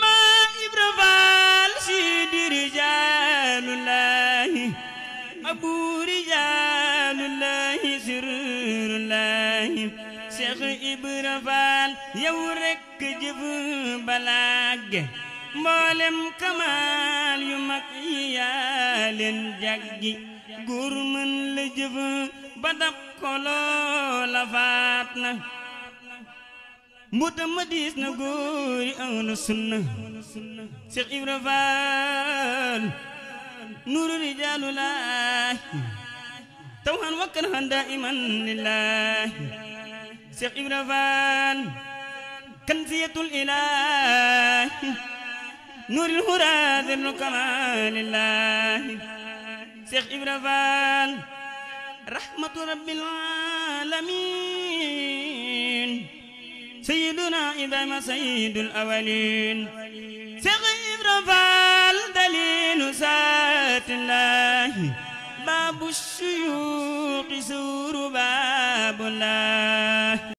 ma Ibra Faal sidi rijaalullahi abu rijaalullahi sirrullahi Cheikh Ibra Faal yow rekk jëf balaage mboolem kamaal yu mag yi yaa leen jaggi góor mën la jëf ba dab ko loola faat na mbuutam ma diis na góor yi ahlu sunna Cheikh Ibra Faal nuuru rijaalullaahi tawhan wa karhan daa'iman lillaahi Cheikh Ibra Faal kanziyatul ilaahi nuuril hudaa zirru kamaalillaahi Cheikh Ibra Faal rahmatu rabbil aalamiin sayyiduna Ibrahima sayyidul awwaliin Cheikh Ibra Faal daliilu zaatillaahi baabu shuyuuqi suuru baabullah